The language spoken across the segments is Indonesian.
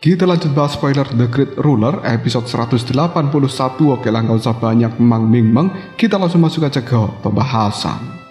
Kita lanjut bahas spoiler The Great Ruler episode 181. Oke lah, gak usah banyak meng, kita langsung masuk aja ke pembahasan.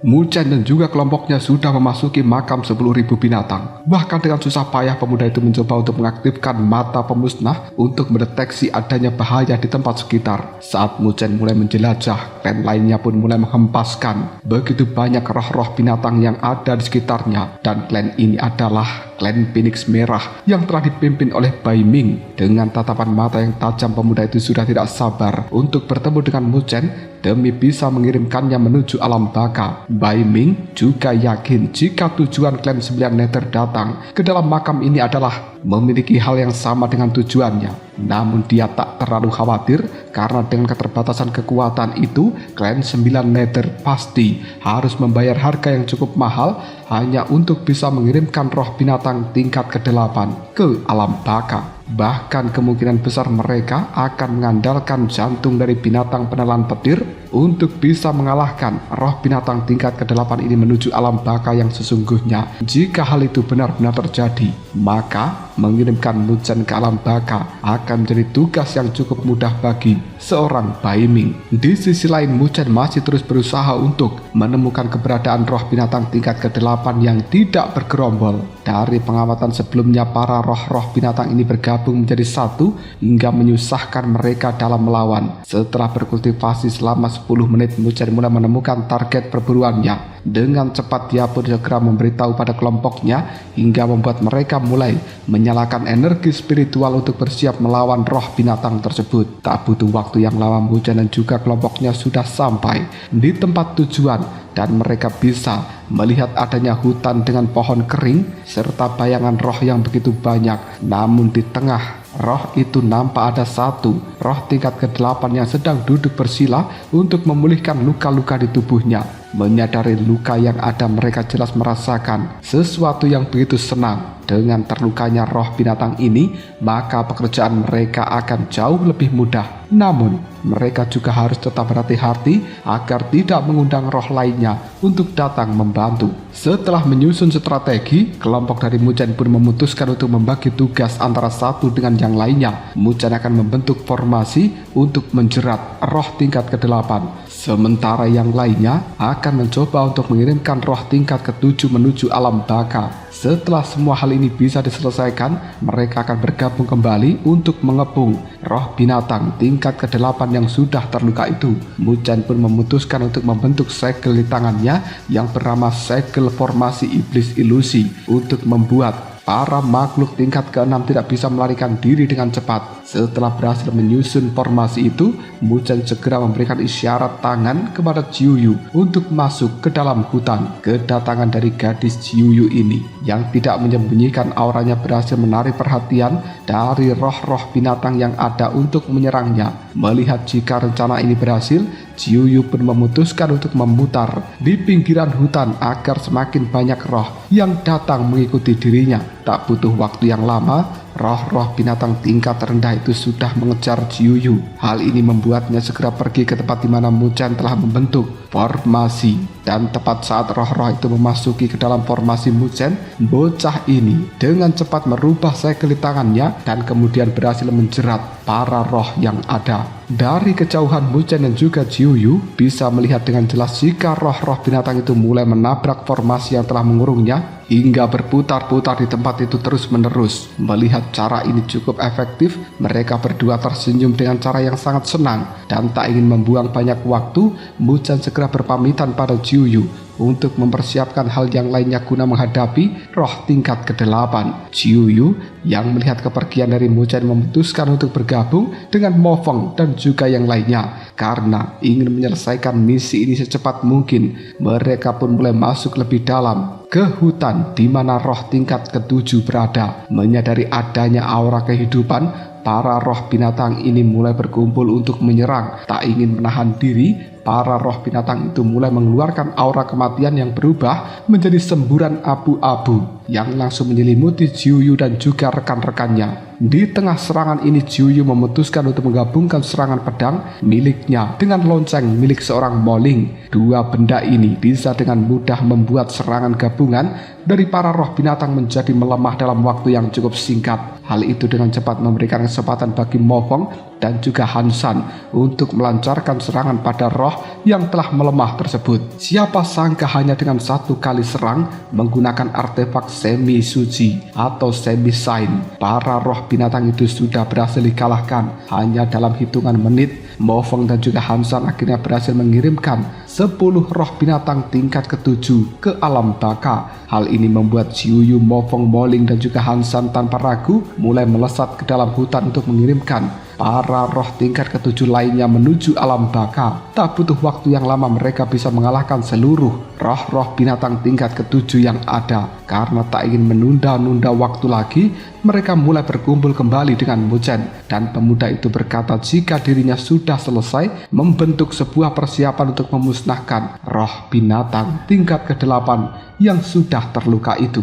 Muchen dan juga kelompoknya sudah memasuki makam 10.000 binatang. Bahkan dengan susah payah pemuda itu mencoba untuk mengaktifkan mata pemusnah untuk mendeteksi adanya bahaya di tempat sekitar. Saat Muchen mulai menjelajah, klan lainnya pun mulai menghempaskan begitu banyak roh-roh binatang yang ada di sekitarnya. Dan klan ini adalah klan Phoenix Merah yang telah dipimpin oleh Bai Ming. Dengan tatapan mata yang tajam, pemuda itu sudah tidak sabar untuk bertemu dengan Muchen demi bisa mengirimkannya menuju alam baka. Bai Ming juga yakin jika tujuan klan 9 Nether datang ke dalam makam ini adalah memiliki hal yang sama dengan tujuannya. Namun dia tak terlalu khawatir karena dengan keterbatasan kekuatan itu, klan 9 Nether pasti harus membayar harga yang cukup mahal hanya untuk bisa mengirimkan roh binatang tingkat ke-8 ke alam baka. Bahkan kemungkinan besar mereka akan mengandalkan jantung dari binatang penelan petir untuk bisa mengalahkan roh binatang tingkat ke-8 ini menuju alam baka yang sesungguhnya. Jika hal itu benar-benar terjadi, maka mengirimkan Muchen ke alam baka akan menjadi tugas yang cukup mudah bagi seorang Bai Ming. Di sisi lain, Muchen masih terus berusaha untuk menemukan keberadaan roh binatang tingkat ke-8 yang tidak bergerombol. Dari pengamatan sebelumnya, para roh-roh binatang ini bergabung menjadi satu hingga menyusahkan mereka dalam melawan. Setelah berkultivasi selama 10 menit, Muchen mulai menemukan target perburuannya. Dengan cepat dia pun segera memberitahu pada kelompoknya hingga membuat mereka mulai menyalakan energi spiritual untuk bersiap melawan roh binatang tersebut. Tak butuh waktu yang lama, Muchen dan juga kelompoknya sudah sampai di tempat tujuan dan mereka bisa melihat adanya hutan dengan pohon kering serta bayangan roh yang begitu banyak. Namun di tengah roh itu nampak ada satu roh tingkat ke-8 yang sedang duduk bersila untuk memulihkan luka-luka di tubuhnya. Menyadari luka yang ada, mereka jelas merasakan sesuatu yang begitu senang. Dengan terlukanya roh binatang ini, maka pekerjaan mereka akan jauh lebih mudah. Namun, mereka juga harus tetap berhati-hati agar tidak mengundang roh lainnya untuk datang membantu. Setelah menyusun strategi, kelompok dari Muchen pun memutuskan untuk membagi tugas antara satu dengan yang lainnya. Muchen akan membentuk formasi untuk menjerat roh tingkat ke-8. Sementara yang lainnya akan mencoba untuk mengirimkan roh tingkat ke-7 menuju alam baka. Setelah semua hal ini bisa diselesaikan, mereka akan bergabung kembali untuk mengepung roh binatang tingkat ke-8 yang sudah terluka itu. Muchen pun memutuskan untuk membentuk segel di tangannya yang bernama segel formasi iblis ilusi untuk membuat para makhluk tingkat ke-6 tidak bisa melarikan diri dengan cepat. Setelah berhasil menyusun formasi itu, Muchen segera memberikan isyarat tangan kepada Jiuyu untuk masuk ke dalam hutan. Kedatangan dari gadis Jiuyu ini yang tidak menyembunyikan auranya berhasil menarik perhatian dari roh-roh binatang yang ada untuk menyerangnya. Melihat jika rencana ini berhasil, Jiuyu pun memutuskan untuk memutar di pinggiran hutan agar semakin banyak roh yang datang mengikuti dirinya. Tak butuh waktu yang lama, roh-roh binatang tingkat rendah itu sudah mengejar Jiuyu. Hal ini membuatnya segera pergi ke tempat di mana Muchen telah membentuk formasi. Dan tepat saat roh-roh itu memasuki ke dalam formasi Muchen, bocah ini dengan cepat merubah segel di tangannya dan kemudian berhasil menjerat para roh yang ada. Dari kejauhan, Muchen dan juga Jiuyu bisa melihat dengan jelas jika roh-roh binatang itu mulai menabrak formasi yang telah mengurungnya hingga berputar-putar di tempat itu terus-menerus. Melihat cara ini cukup efektif, mereka berdua tersenyum dengan cara yang sangat senang. Dan tak ingin membuang banyak waktu, Muchen segera berpamitan pada Jiuyu untuk mempersiapkan hal yang lainnya guna menghadapi roh tingkat ke-8. Jiuyu yang melihat kepergian dari Muchen memutuskan untuk bergabung dengan Mo Feng dan juga yang lainnya. Karena ingin menyelesaikan misi ini secepat mungkin, mereka pun mulai masuk lebih dalam ke hutan di mana roh tingkat ke-7 berada. Menyadari adanya aura kehidupan, para roh binatang ini mulai berkumpul untuk menyerang. Tak ingin menahan diri, para roh binatang itu mulai mengeluarkan aura kematian yang berubah menjadi semburan abu-abu yang langsung menyelimuti Jiuyu dan juga rekan-rekannya. Di tengah serangan ini, Jiuyu memutuskan untuk menggabungkan serangan pedang miliknya dengan lonceng milik seorang Moling. Dua benda ini bisa dengan mudah membuat serangan gabungan dari para roh binatang menjadi melemah dalam waktu yang cukup singkat. Hal itu dengan cepat memberikan kesempatan bagi Mofong dan juga Hansan untuk melancarkan serangan pada roh yang telah melemah tersebut. Siapa sangka hanya dengan satu kali serang menggunakan artefak semi suci atau semi sign, para roh binatang itu sudah berhasil dikalahkan. Hanya dalam hitungan menit, Mofong dan juga Hansan akhirnya berhasil mengirimkan 10 roh binatang tingkat ke-7 ke alam baka. Hal ini membuat Jiuyu, Mofong, Moling dan juga Hansan tanpa ragu mulai melesat ke dalam hutan untuk mengirimkan para roh tingkat ke-7 lainnya menuju alam baka. Tak butuh waktu yang lama mereka bisa mengalahkan seluruh roh-roh binatang tingkat ke-7 yang ada. Karena tak ingin menunda-nunda waktu lagi, mereka mulai berkumpul kembali dengan Muzhen. Dan pemuda itu berkata jika dirinya sudah selesai membentuk sebuah persiapan untuk memusnahkan roh binatang tingkat ke-8 yang sudah terluka itu.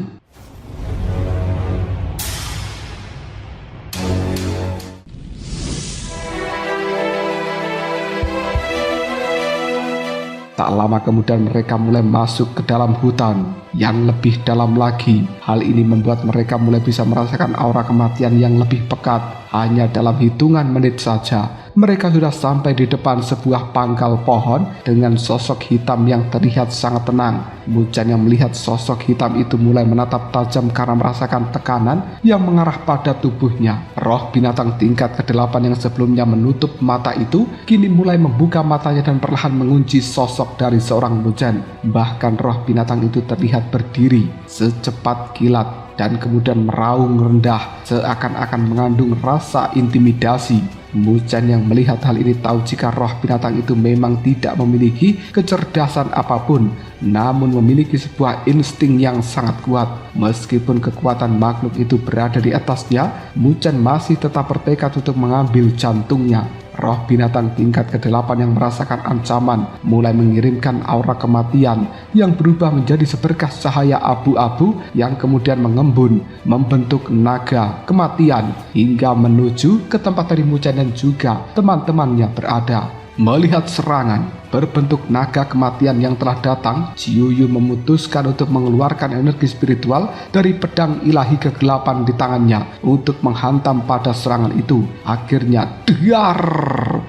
Tak lama kemudian mereka mulai masuk ke dalam hutan yang lebih dalam lagi. Hal ini membuat mereka mulai bisa merasakan aura kematian yang lebih pekat. Hanya dalam hitungan menit saja mereka sudah sampai di depan sebuah pangkal pohon dengan sosok hitam yang terlihat sangat tenang. Muzhen yang melihat sosok hitam itu mulai menatap tajam karena merasakan tekanan yang mengarah pada tubuhnya. Roh binatang tingkat ke-8 yang sebelumnya menutup mata itu kini mulai membuka matanya dan perlahan mengunci sosok dari seorang Muzhen. Bahkan roh binatang itu terlihat berdiri secepat kilat dan kemudian meraung rendah seakan-akan mengandung rasa intimidasi. Muzhen yang melihat hal ini tahu jika roh binatang itu memang tidak memiliki kecerdasan apapun, namun memiliki sebuah insting yang sangat kuat. Meskipun kekuatan makhluk itu berada di atasnya, Muzhen masih tetap bertekad untuk mengambil jantungnya. Roh binatang tingkat ke-8 yang merasakan ancaman mulai mengirimkan aura kematian yang berubah menjadi seberkas cahaya abu-abu yang kemudian mengembun membentuk naga kematian hingga menuju ke tempat dari Muzhen dan juga teman-temannya berada. Melihat serangan berbentuk naga kematian yang telah datang, Jiuyu memutuskan untuk mengeluarkan energi spiritual dari pedang ilahi ke-8 di tangannya untuk menghantam pada serangan itu. Akhirnya, dar!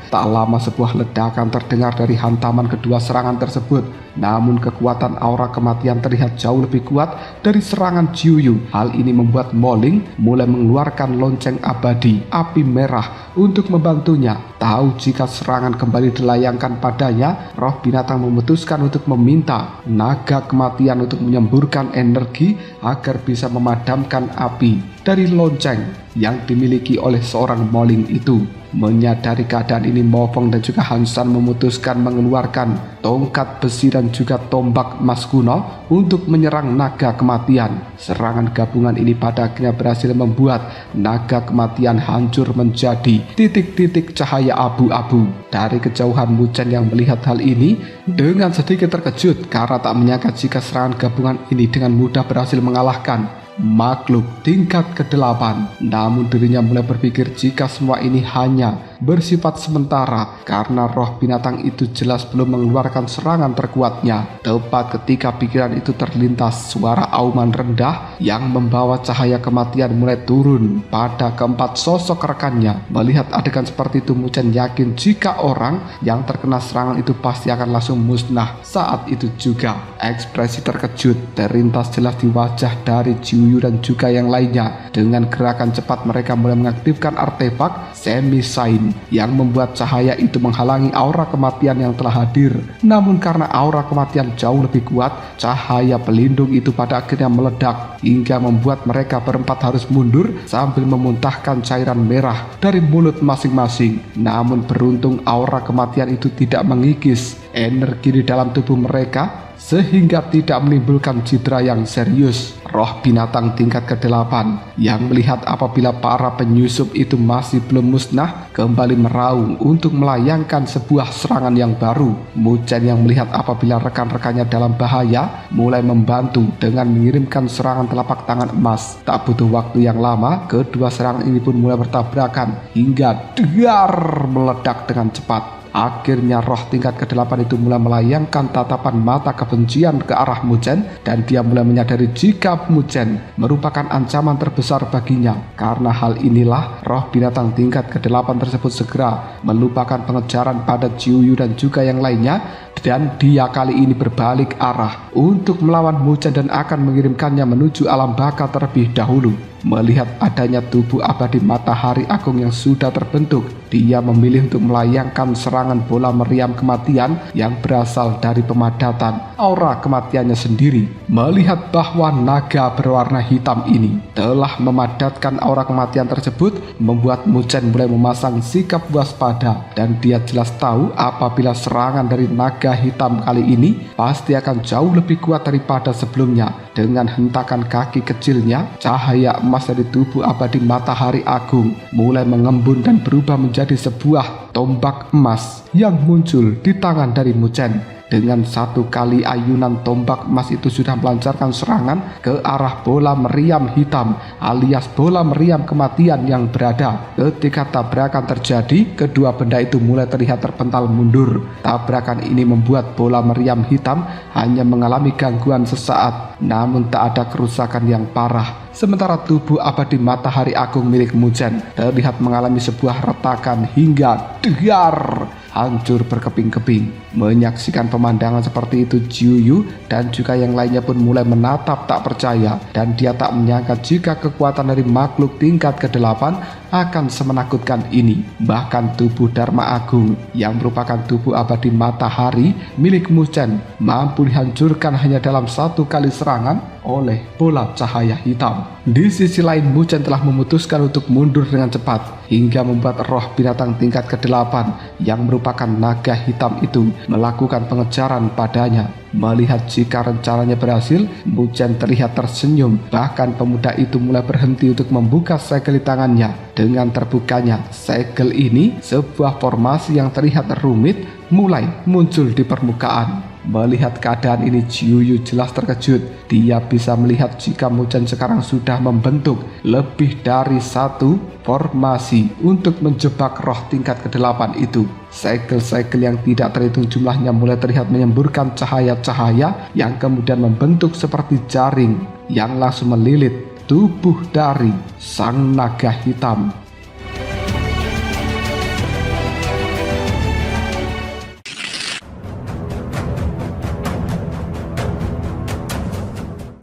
Tak lama sebuah ledakan terdengar dari hantaman kedua serangan tersebut. Namun kekuatan aura kematian terlihat jauh lebih kuat dari serangan Jiuyu. Hal ini membuat Moling mulai mengeluarkan lonceng abadi api merah untuk membantunya. Tahu jika serangan kembali dilayangkan padanya, roh binatang memutuskan untuk meminta naga kematian untuk menyemburkan energi agar bisa memadamkan api dari lonceng yang dimiliki oleh seorang Moling itu. Menyadari keadaan ini, Mofong dan juga Hansan memutuskan mengeluarkan tongkat besi dan juga tombak emas kuno untuk menyerang naga kematian. Serangan gabungan ini pada akhirnya berhasil membuat naga kematian hancur menjadi titik-titik cahaya abu-abu. Dari kejauhan, Muzhen yang melihat hal ini dengan sedikit terkejut karena tak menyangka jika serangan gabungan ini dengan mudah berhasil mengalahkan makhluk tingkat ke-8. Namun dirinya mulai berpikir jika semua ini hanya bersifat sementara karena roh binatang itu jelas belum mengeluarkan serangan terkuatnya. Tepat ketika pikiran itu terlintas, suara auman rendah yang membawa cahaya kematian mulai turun pada keempat sosok rekannya. Melihat adegan seperti itu, Muzhen yakin jika orang yang terkena serangan itu pasti akan langsung musnah. Saat itu juga ekspresi terkejut terlintas jelas di wajah dari Jiuyu dan juga yang lainnya. Dengan gerakan cepat mereka mulai mengaktifkan artefak semi sign yang membuat cahaya itu menghalangi aura kematian yang telah hadir. Namun karena aura kematian jauh lebih kuat, cahaya pelindung itu pada akhirnya meledak hingga membuat mereka berempat harus mundur sambil memuntahkan cairan merah dari mulut masing-masing. Namun beruntung aura kematian itu tidak mengikis energi di dalam tubuh mereka sehingga tidak menimbulkan cedera yang serius. Roh binatang tingkat ke-8 yang melihat apabila para penyusup itu masih belum musnah kembali meraung untuk melayangkan sebuah serangan yang baru. Muzhen yang melihat apabila rekan-rekannya dalam bahaya mulai membantu dengan mengirimkan serangan telapak tangan emas. Tak butuh waktu yang lama, kedua serangan ini pun mulai bertabrakan hingga dar meledak dengan cepat. Akhirnya roh tingkat ke-8 itu mulai melayangkan tatapan mata kebencian ke arah Muzhen dan dia mulai menyadari jika Muzhen merupakan ancaman terbesar baginya. Karena hal inilah roh binatang tingkat ke-8 tersebut segera melupakan pengejaran pada Jiuyu dan juga yang lainnya dan dia kali ini berbalik arah untuk melawan Muzhen dan akan mengirimkannya menuju alam baka terlebih dahulu. Melihat adanya tubuh abadi matahari agung yang sudah terbentuk, dia memilih untuk melayangkan serangan bola meriam kematian yang berasal dari pemadatan aura kematiannya sendiri. Melihat bahwa naga berwarna hitam ini telah memadatkan aura kematian tersebut, membuat Muzhen mulai memasang sikap waspada dan dia jelas tahu apabila serangan dari naga hitam kali ini pasti akan jauh lebih kuat daripada sebelumnya. Dengan hentakan kaki kecilnya, cahaya emas dari tubuh abadi matahari agung mulai mengembun dan berubah menjadi sebuah tombak emas yang muncul di tangan dari Muzhen. Dengan satu kali ayunan tombak emas itu sudah melancarkan serangan ke arah bola meriam hitam alias bola meriam kematian yang berada. Ketika tabrakan terjadi, kedua benda itu mulai terlihat terpental mundur. Tabrakan ini membuat bola meriam hitam hanya mengalami gangguan sesaat, namun tak ada kerusakan yang parah. Sementara tubuh abadi matahari agung milik Muzhen terlihat mengalami sebuah retakan hingga dar hancur berkeping-keping. Menyaksikan pemandangan seperti itu, Jiuyu dan juga yang lainnya pun mulai menatap tak percaya dan dia tak menyangka jika kekuatan dari makhluk tingkat ke-8 akan semenakutkan ini. Bahkan tubuh Dharma Agung yang merupakan tubuh abadi matahari milik Muzhen mampu dihancurkan hanya dalam satu kali serangan oleh bola cahaya hitam. Di sisi lain, Muzhen telah memutuskan untuk mundur dengan cepat hingga membuat roh binatang tingkat ke-8 yang merupakan naga hitam itu melakukan pengejaran padanya. Melihat jika rencananya berhasil, Muzhen terlihat tersenyum. Bahkan pemuda itu mulai berhenti untuk membuka segel di tangannya. Dengan terbukanya segel ini, sebuah formasi yang terlihat rumit mulai muncul di permukaan. Melihat keadaan ini, Jiuyu jelas terkejut. Dia bisa melihat jika Muzhen sekarang sudah membentuk lebih dari satu formasi untuk menjebak roh tingkat ke-8 itu. Segel-segel yang tidak terhitung jumlahnya mulai terlihat menyemburkan cahaya-cahaya yang kemudian membentuk seperti jaring yang langsung melilit tubuh dari sang naga hitam.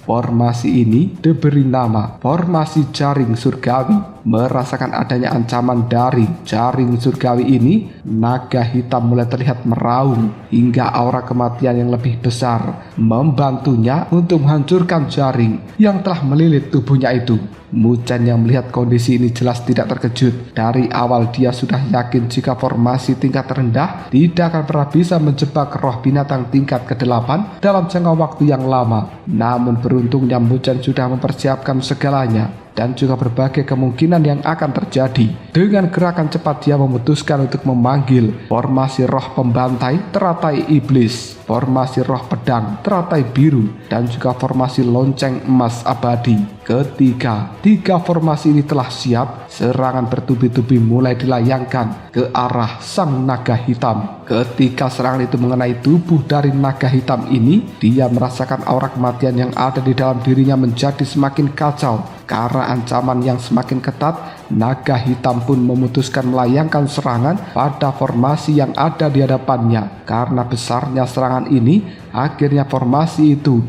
Formasi ini diberi nama formasi jaring surgawi. Merasakan adanya ancaman dari jaring surgawi ini, naga hitam mulai terlihat meraung hingga aura kematian yang lebih besar membantunya untuk menghancurkan jaring yang telah melilit tubuhnya itu. Muzhen yang melihat kondisi ini jelas tidak terkejut. Dari awal dia sudah yakin jika formasi tingkat rendah tidak akan pernah bisa menjebak roh binatang tingkat ke-8 dalam jangka waktu yang lama. Namun beruntungnya Muzhen sudah mempersiapkan segalanya dan juga berbagai kemungkinan yang akan terjadi. Dengan gerakan cepat dia memutuskan untuk memanggil formasi roh pembantai teratai iblis, formasi roh pedang teratai biru, dan juga formasi lonceng emas abadi. Ketika tiga formasi ini telah siap, serangan bertubi-tubi mulai dilayangkan ke arah sang naga hitam. Ketika serangan itu mengenai tubuh dari naga hitam ini, dia merasakan aura kematian yang ada di dalam dirinya menjadi semakin kacau. Karena ancaman yang semakin ketat, naga hitam pun memutuskan melayangkan serangan pada formasi yang ada di hadapannya. Karena besarnya serangan ini, akhirnya formasi itu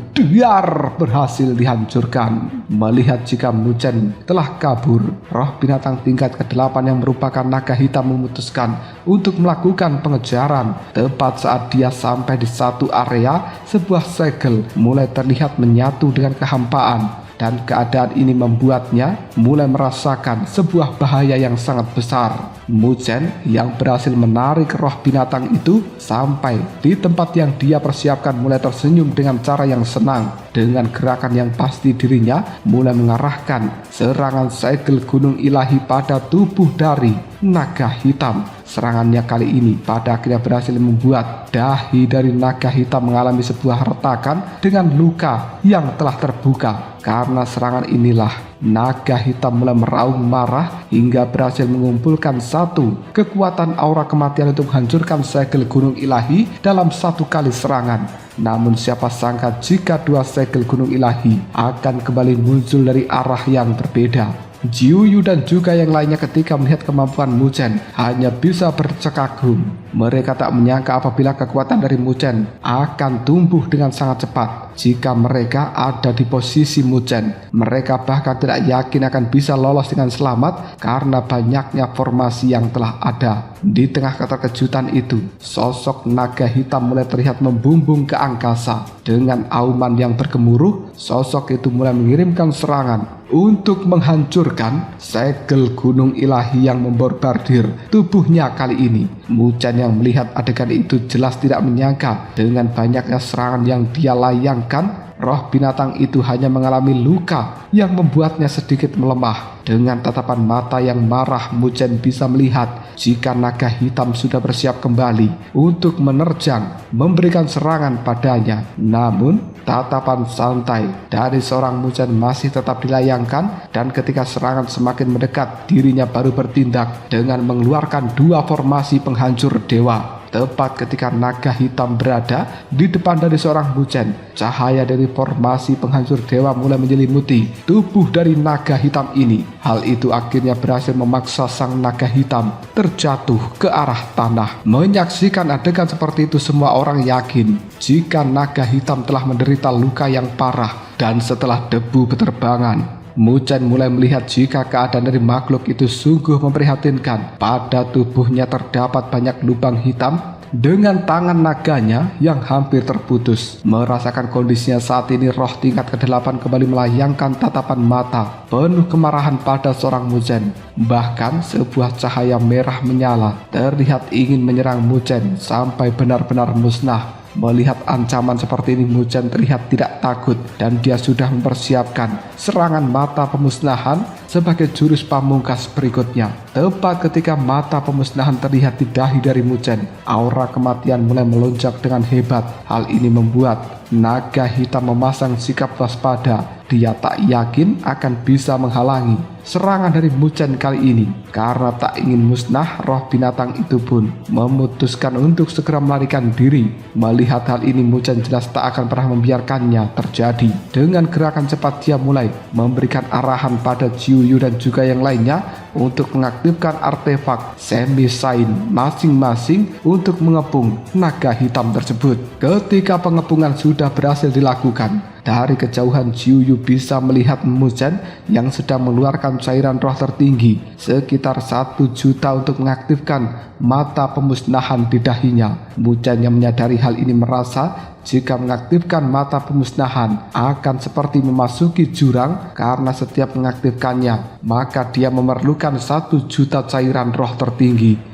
berhasil dihancurkan. Melihat jika Muzhen telah kabur, roh binatang tingkat ke-8 yang merupakan naga hitam memutuskan untuk melakukan pengejaran. Tepat saat dia sampai di satu area, sebuah segel mulai terlihat menyatu dengan kehampaan. dan keadaan ini membuatnya mulai merasakan sebuah bahaya yang sangat besar. Muzhen yang berhasil menarik roh binatang itu sampai di tempat yang dia persiapkan mulai tersenyum dengan cara yang senang. Dengan gerakan yang pasti dirinya mulai mengarahkan serangan segel gunung ilahi pada tubuh dari naga hitam. Serangannya kali ini pada akhirnya berhasil membuat dahi dari naga hitam mengalami sebuah retakan dengan luka yang telah terbuka. Karena serangan inilah naga hitam mulai meraung marah hingga berhasil mengumpulkan satu kekuatan aura kematian untuk menghancurkan segel gunung ilahi dalam satu kali serangan. Namun siapa sangka jika dua segel gunung ilahi akan kembali muncul dari arah yang berbeda. Jiuyu dan juga yang lainnya ketika melihat kemampuan Muzhen hanya bisa bercakap-kagum. Mereka tak menyangka apabila kekuatan dari Muzhen akan tumbuh dengan sangat cepat. Jika mereka ada di posisi Muzhen, mereka bahkan tidak yakin akan bisa lolos dengan selamat karena banyaknya formasi yang telah ada. Di tengah keterkejutan itu, sosok naga hitam mulai terlihat membumbung ke angkasa. Dengan auman yang bergemuruh, sosok itu mulai mengirimkan serangan untuk menghancurkan segel gunung ilahi yang memborbardir tubuhnya kali ini. Muzhen yang melihat adegan itu jelas tidak menyangka dengan banyaknya serangan yang dia layangkan, roh binatang itu hanya mengalami luka yang membuatnya sedikit melemah. Dengan tatapan mata yang marah, Muzhen bisa melihat jika naga hitam sudah bersiap kembali untuk menerjang, memberikan serangan padanya. Namun, tatapan santai dari seorang Muzhen masih tetap dilayangkan, dan ketika serangan semakin mendekat, dirinya baru bertindak dengan mengeluarkan dua formasi penghancur dewa. Tepat ketika naga hitam berada di depan dari seorang Muzhen, cahaya dari formasi penghancur dewa mulai menyelimuti tubuh dari naga hitam ini. Hal itu akhirnya berhasil memaksa sang naga hitam terjatuh ke arah tanah. Menyaksikan adegan seperti itu, semua orang yakin jika naga hitam telah menderita luka yang parah. Dan setelah debu berterbangan, Muzhen mulai melihat jika keadaan dari makhluk itu sungguh memprihatinkan. Pada tubuhnya terdapat banyak lubang hitam dengan tangan naganya yang hampir terputus. Merasakan kondisinya saat ini, roh tingkat ke-8 kembali melayangkan tatapan mata penuh kemarahan pada seorang Muzhen. Bahkan sebuah cahaya merah menyala terlihat ingin menyerang Muzhen sampai benar-benar musnah. Melihat ancaman seperti ini, Muzhen terlihat tidak takut dan dia sudah mempersiapkan serangan mata pemusnahan sebagai jurus pamungkas berikutnya. Tepat ketika mata pemusnahan terlihat di dahi dari Muzhen, aura kematian mulai melonjak dengan hebat. Hal ini membuat naga hitam memasang sikap waspada. Dia tak yakin akan bisa menghalangi serangan dari Muzhen kali ini. Karena tak ingin musnah, roh binatang itu pun memutuskan untuk segera melarikan diri. Melihat hal ini, Muzhen jelas tak akan pernah membiarkannya terjadi. Dengan gerakan cepat dia mulai memberikan arahan pada Jiuyu dan juga yang lainnya untuk mengaktifkan artefak semi-sain masing-masing untuk mengepung naga hitam tersebut. Ketika pengepungan sudah berhasil dilakukan, dari kejauhan Jiuyu bisa melihat Muzhen yang sedang mengeluarkan cairan roh tertinggi sekitar 1 juta untuk mengaktifkan mata pemusnahan di dahinya. Muzhen yang menyadari hal ini merasa jika mengaktifkan mata pemusnahan akan seperti memasuki jurang, karena setiap mengaktifkannya maka dia memerlukan 1 juta cairan roh tertinggi.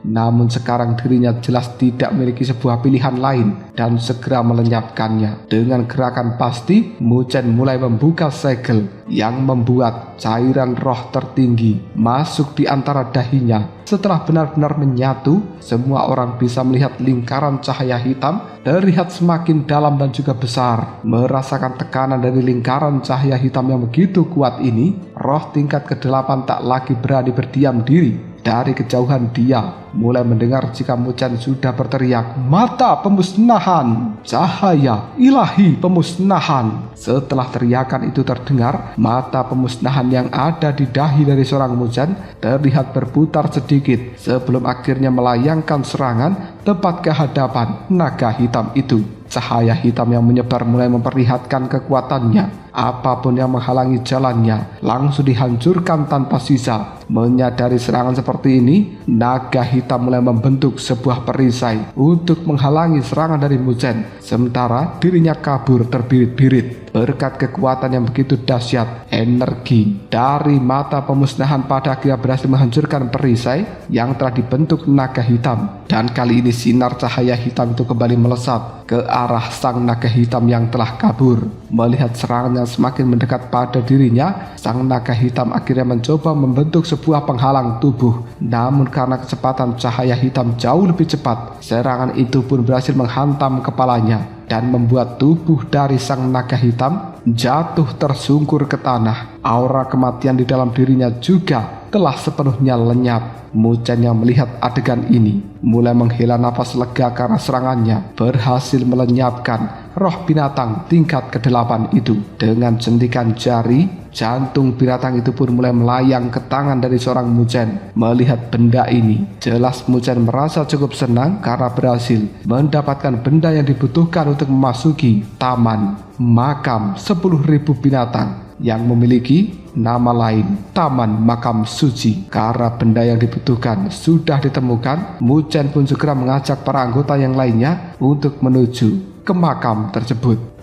Namun sekarang dirinya jelas tidak memiliki sebuah pilihan lain dan segera melenyapkannya. Dengan gerakan pasti, Muzhen mulai membuka segel yang membuat cairan roh tertinggi masuk di antara dahinya. Setelah benar-benar menyatu, semua orang bisa melihat lingkaran cahaya hitam terlihat semakin dalam dan juga besar. Merasakan tekanan dari lingkaran cahaya hitam yang begitu kuat ini, roh tingkat ke-8 tak lagi berani berdiam diri. Dari kejauhan dia mulai mendengar jika Muzan sudah berteriak, "Mata pemusnahan! Cahaya ilahi pemusnahan!" Setelah teriakan itu terdengar, mata pemusnahan yang ada di dahi dari seorang Muzan terlihat berputar sedikit sebelum akhirnya melayangkan serangan tepat ke hadapan naga hitam itu. Cahaya hitam yang menyebar mulai memperlihatkan kekuatannya. Apapun yang menghalangi jalannya langsung dihancurkan tanpa sisa. Menyadari serangan seperti ini, naga hitam mulai membentuk sebuah perisai untuk menghalangi serangan dari Muzan. Sementara dirinya kabur terbirit-birit. Berkat kekuatan yang begitu dahsyat, energi dari mata pemusnahan pada akhirnya berhasil menghancurkan perisai yang telah dibentuk naga hitam. Dan kali ini sinar cahaya hitam itu kembali melesat ke arah sang naga hitam yang telah kabur. Melihat serangan yang semakin mendekat pada dirinya, sang naga hitam akhirnya mencoba membentuk sebuah penghalang tubuh. Namun karena kecepatan cahaya hitam jauh lebih cepat, serangan itu pun berhasil menghantam kepalanya dan membuat tubuh dari sang naga hitam jatuh tersungkur ke tanah. Aura kematian di dalam dirinya juga telah sepenuhnya lenyap. Muzan yang melihat adegan ini mulai menghela nafas lega karena serangannya berhasil melenyapkan roh binatang tingkat ke-8 itu. Dengan sentikan jari, jantung binatang itu pun mulai melayang ke tangan dari seorang Muzan. Melihat benda ini, jelas Muzan merasa cukup senang karena berhasil mendapatkan benda yang dibutuhkan untuk memasuki taman makam 10.000 binatang yang memiliki nama lain Taman Makam Suci. Karena benda yang dibutuhkan sudah ditemukan, Muzan pun segera mengajak para anggota yang lainnya untuk menuju ke makam tersebut.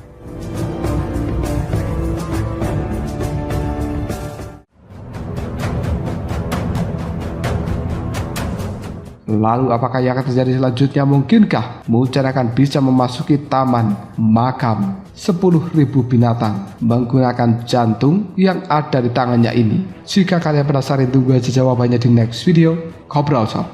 Lalu apakah yang akan terjadi selanjutnya? Mungkinkah Muzan akan bisa memasuki taman makam 10.000 binatang menggunakan jantung yang ada di tangannya ini? Jika kalian penasaran, tunggu aja jawabannya di next video. Ngobrol sob.